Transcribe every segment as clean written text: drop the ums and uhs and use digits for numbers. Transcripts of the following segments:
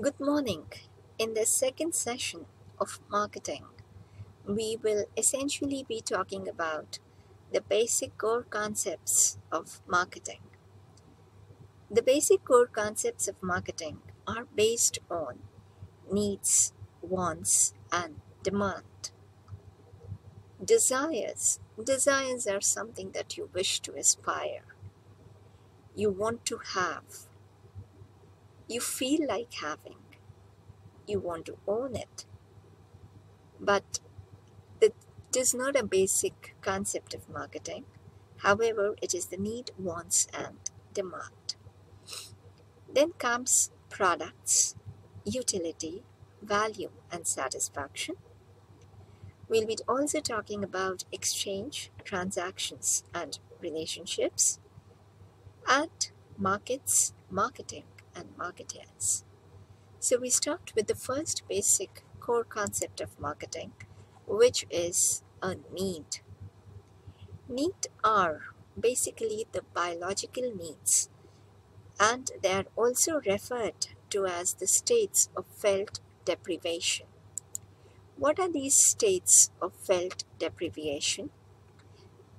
Good morning. In the second session of marketing, we will essentially be talking about the basic core concepts of marketing. The basic core concepts of marketing are based on needs, wants, and demand. Desires. Desires are something that you wish to aspire, you want to have, you feel like having, you want to own it, but it is not a basic concept of marketing. However, it is the need, wants, and demand. Then comes products, utility, value, and satisfaction. We'll be also talking about exchange, transactions, and relationships, and markets, marketing, and marketers. So we start with the first basic core concept of marketing, which is a need. Need are basically the biological needs, and they are also referred to as the states of felt deprivation. What are these states of felt deprivation?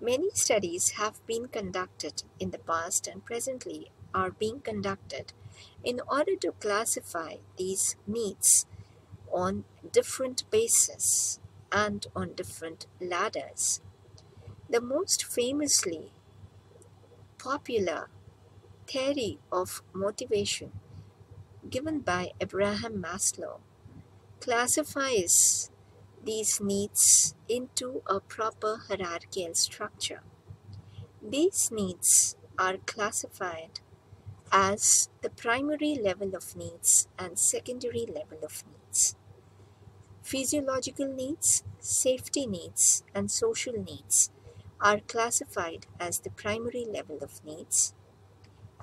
Many studies have been conducted in the past and presently are being conducted in order to classify these needs on different bases and on different ladders. The most famously popular theory of motivation given by Abraham Maslow classifies these needs into a proper hierarchical structure. These needs are classified as the primary level of needs and secondary level of needs. Physiological needs, safety needs, and social needs are classified as the primary level of needs,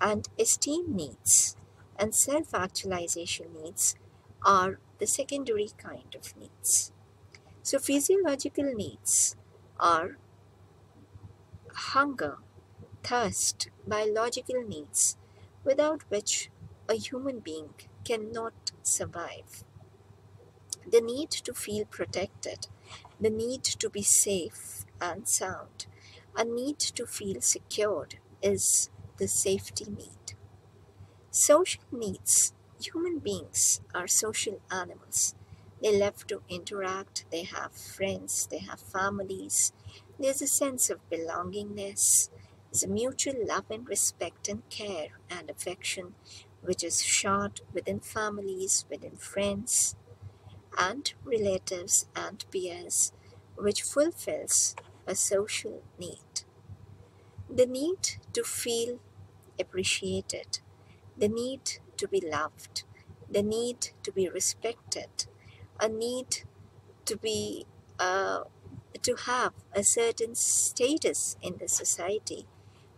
and esteem needs and self-actualization needs are the secondary kind of needs. So physiological needs are hunger, thirst, biological needs without which a human being cannot survive. The need to feel protected, the need to be safe and sound, a need to feel secured is the safety need. Social needs. Human beings are social animals. They love to interact, they have friends, they have families. There's a sense of belongingness, there's a mutual love and respect and care and affection which is shared within families, within friends and relatives and peers, which fulfills a social need. The need to feel appreciated, the need to be loved, the need to be respected, a need to be to have a certain status in the society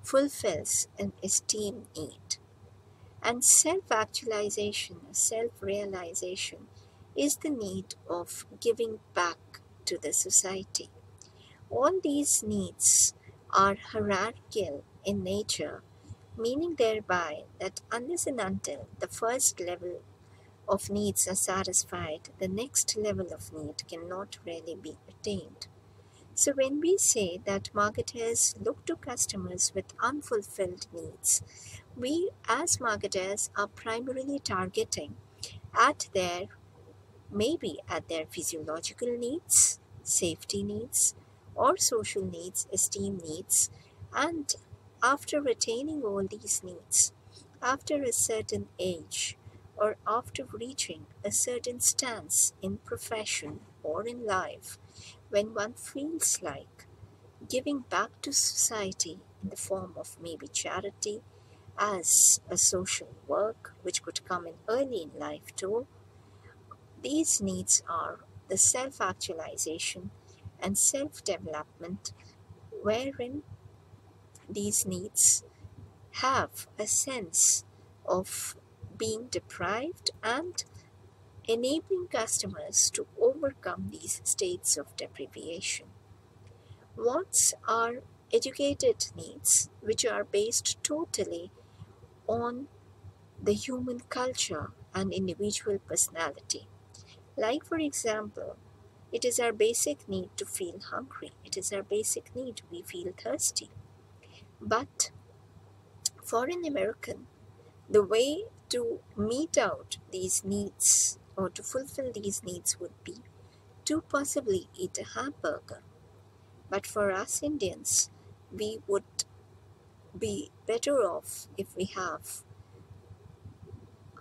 fulfills an esteem need. And self-actualization, self-realization is the need of giving back to the society. All these needs are hierarchical in nature, meaning thereby that unless and until the first level of needs are satisfied, the next level of need cannot really be attained. So when we say that marketers look to customers with unfulfilled needs, we as marketers are primarily targeting at their maybe at their physiological needs, safety needs, or social needs, esteem needs, and after attaining all these needs, after a certain age, or after reaching a certain stance in profession or in life, when one feels like giving back to society in the form of maybe charity, as a social work, which could come in early in life too, these needs are the self-actualization and self-development, wherein these needs have a sense of being deprived and enabling customers to overcome these states of deprivation. Wants are educated needs, which are based totally on the human culture and individual personality. Like, for example, it is our basic need to feel hungry. It is our basic need we feel thirsty. But for an American, the way to meet out these needs or to fulfill these needs would be to possibly eat a hamburger. But for us Indians, we would be better off if we have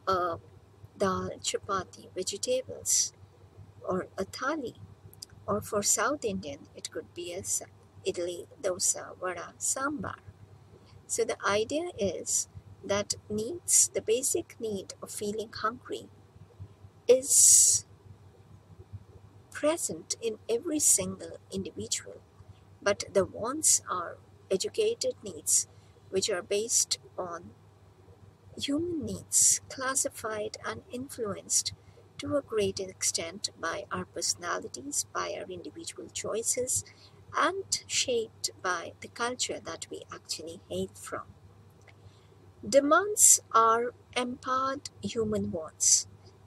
a dal, chapati, vegetables, or a thali. Or for South Indian, it could be a idli, dosa, vada, sambar. So the idea is that needs, the basic need of feeling hungry, is present in every single individual, but the wants are educated needs, which are based on human needs, classified and influenced to a great extent by our personalities, by our individual choices, and shaped by the culture that we actually hail from. Demands are empowered human wants.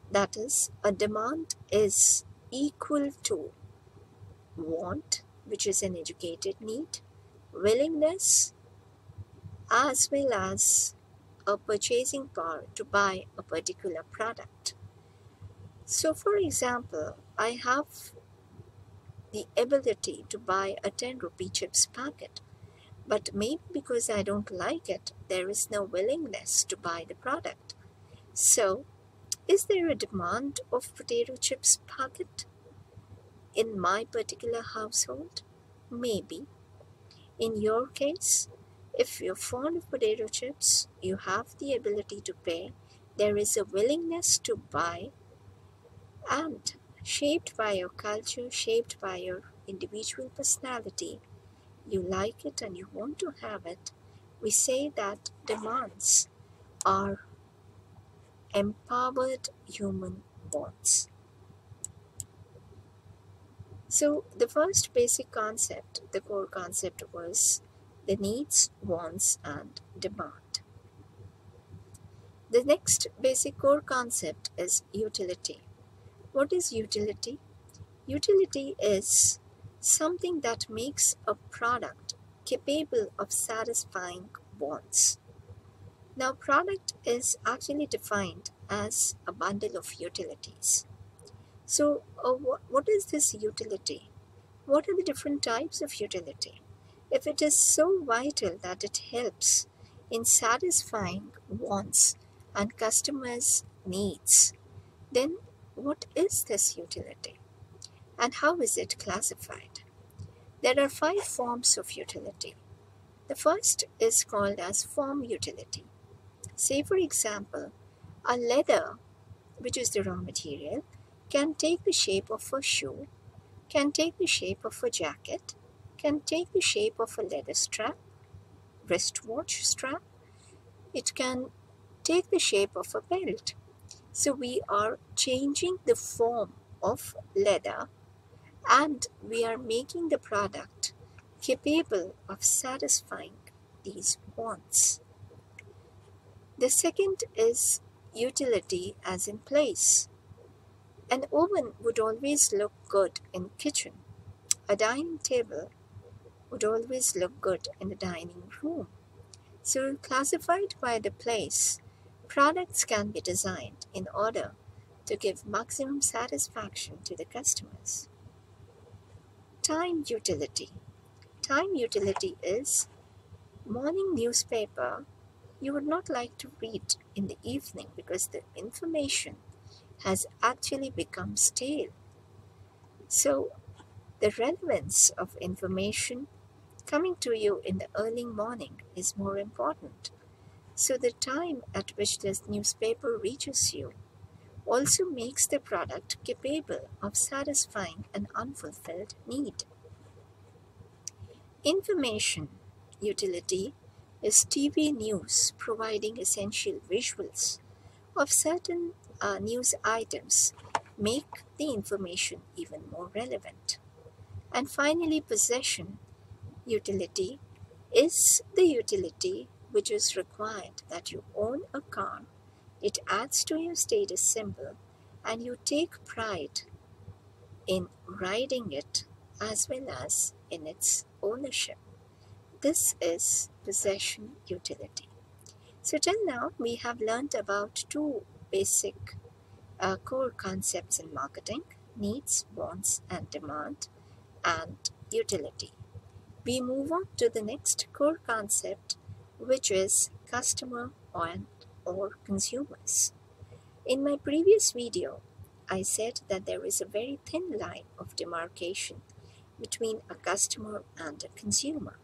That is, a demand is equal to want, which is an educated need, willingness, as well as a purchasing power to buy a particular product. So, for example, I have the ability to buy a 10 rupee chips packet, but maybe because I don't like it, there is no willingness to buy the product. So, is there a demand of potato chips packet in my particular household? Maybe. In your case, if you're fond of potato chips, you have the ability to pay, there is a willingness to buy, and shaped by your culture, shaped by your individual personality, you like it and you want to have it. We say that demands are empowered human wants. So the first basic concept, the core concept, was the needs, wants, and demand. The next basic core concept is utility. What is utility? Utility is something that makes a product capable of satisfying wants. Now, product is actually defined as a bundle of utilities. So, what is this utility? What are the different types of utility? If it is so vital that it helps in satisfying wants and customers' needs, then what is this utility? And how is it classified? There are 5 forms of utility. The first is called as form utility. Say, for example, a leather, which is the raw material, can take the shape of a shoe, can take the shape of a jacket, can take the shape of a leather strap, wristwatch strap. It can take the shape of a belt. So we are changing the form of leather and we are making the product capable of satisfying these wants. The second is utility as in place. An oven would always look good in kitchen. A dining table would always look good in the dining room. So classified by the place, products can be designed in order to give maximum satisfaction to the customers. Time utility. Time utility is morning newspaper you would not like to read in the evening because the information has actually become stale. So the relevance of information coming to you in the early morning is more important. So the time at which this newspaper reaches you also makes the product capable of satisfying an unfulfilled need. Information utility is TV news providing essential visuals of certain news items make the information even more relevant. And finally, possession utility is the utility which is required that you own a car It adds to your status symbol, and you take pride in riding it as well as in its ownership. This is possession utility. So till now we have learned about two basic core concepts in marketing: needs, wants and demand, and utility. We move on to the next core concept, which is customer and or consumers. In my previous video, I said that there is a very thin line of demarcation between a customer and a consumer.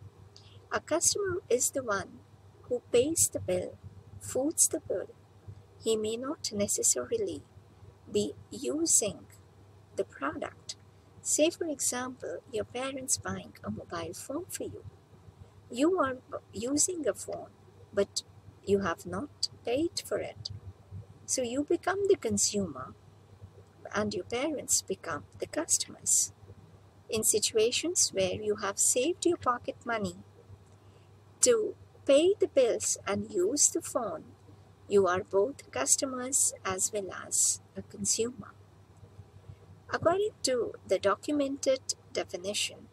A customer is the one who pays the bill, foots the bill. He may not necessarily be using the product. Say, for example, your parents buying a mobile phone for you. You are using a phone, but you have not paid for it. So you become the consumer and your parents become the customers. In situations where you have saved your pocket money to pay the bills and use the phone, you are both customers as well as a consumer. According to the documented definition,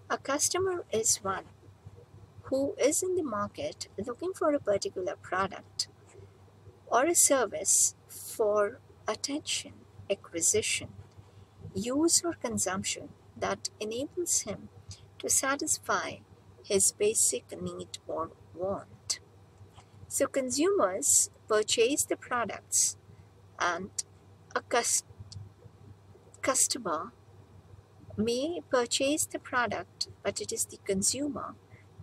a customer is one who is in the market looking for a particular product or a service for attention, acquisition, use or consumption that enables him to satisfy his basic need or want. So consumers purchase the products and a customer may purchase the product, but it is the consumer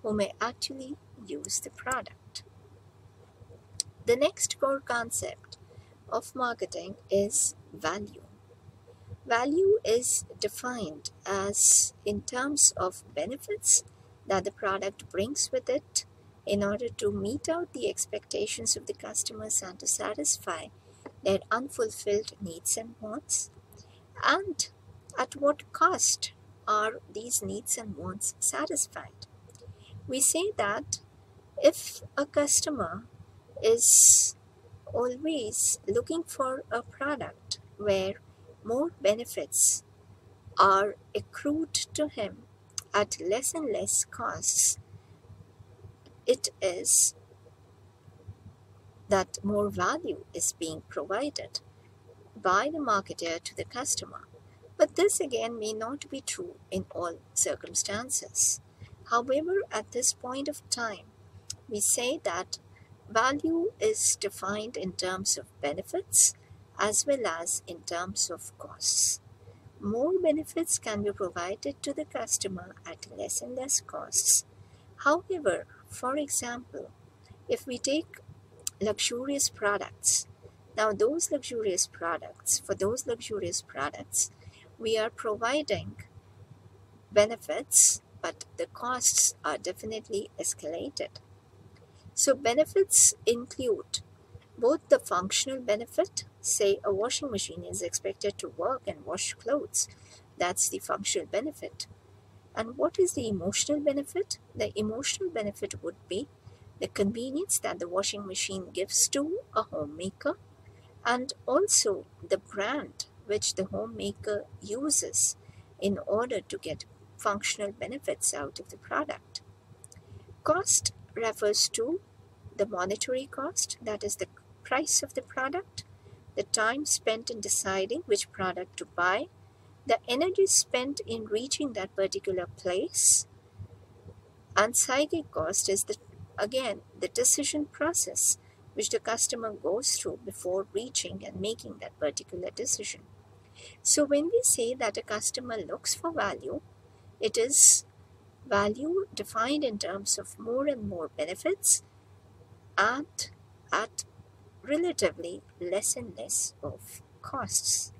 who may actually use the product. The next core concept of marketing is value. Value is defined as in terms of benefits that the product brings with it in order to meet out the expectations of the customers and to satisfy their unfulfilled needs and wants. And at what cost are these needs and wants satisfied? We say that if a customer is always looking for a product where more benefits are accrued to him at less and less costs, it is that more value is being provided by the marketer to the customer. But this again may not be true in all circumstances. However, at this point of time, we say that value is defined in terms of benefits as well as in terms of costs. More benefits can be provided to the customer at less and less costs. However, for example, if we take luxurious products, now for those luxurious products, we are providing benefits, but the costs are definitely escalated. So benefits include both the functional benefit, say a washing machine is expected to work and wash clothes, that's the functional benefit. And what is the emotional benefit? The emotional benefit would be the convenience that the washing machine gives to a homemaker, and also the brand which the homemaker uses in order to get functional benefits out of the product. Cost refers to the monetary cost, that is the price of the product, the time spent in deciding which product to buy, the energy spent in reaching that particular place, and psychic cost is again the decision process which the customer goes through before reaching and making that particular decision. So when we say that a customer looks for value, it is value defined in terms of more and more benefits and at relatively less and less of costs.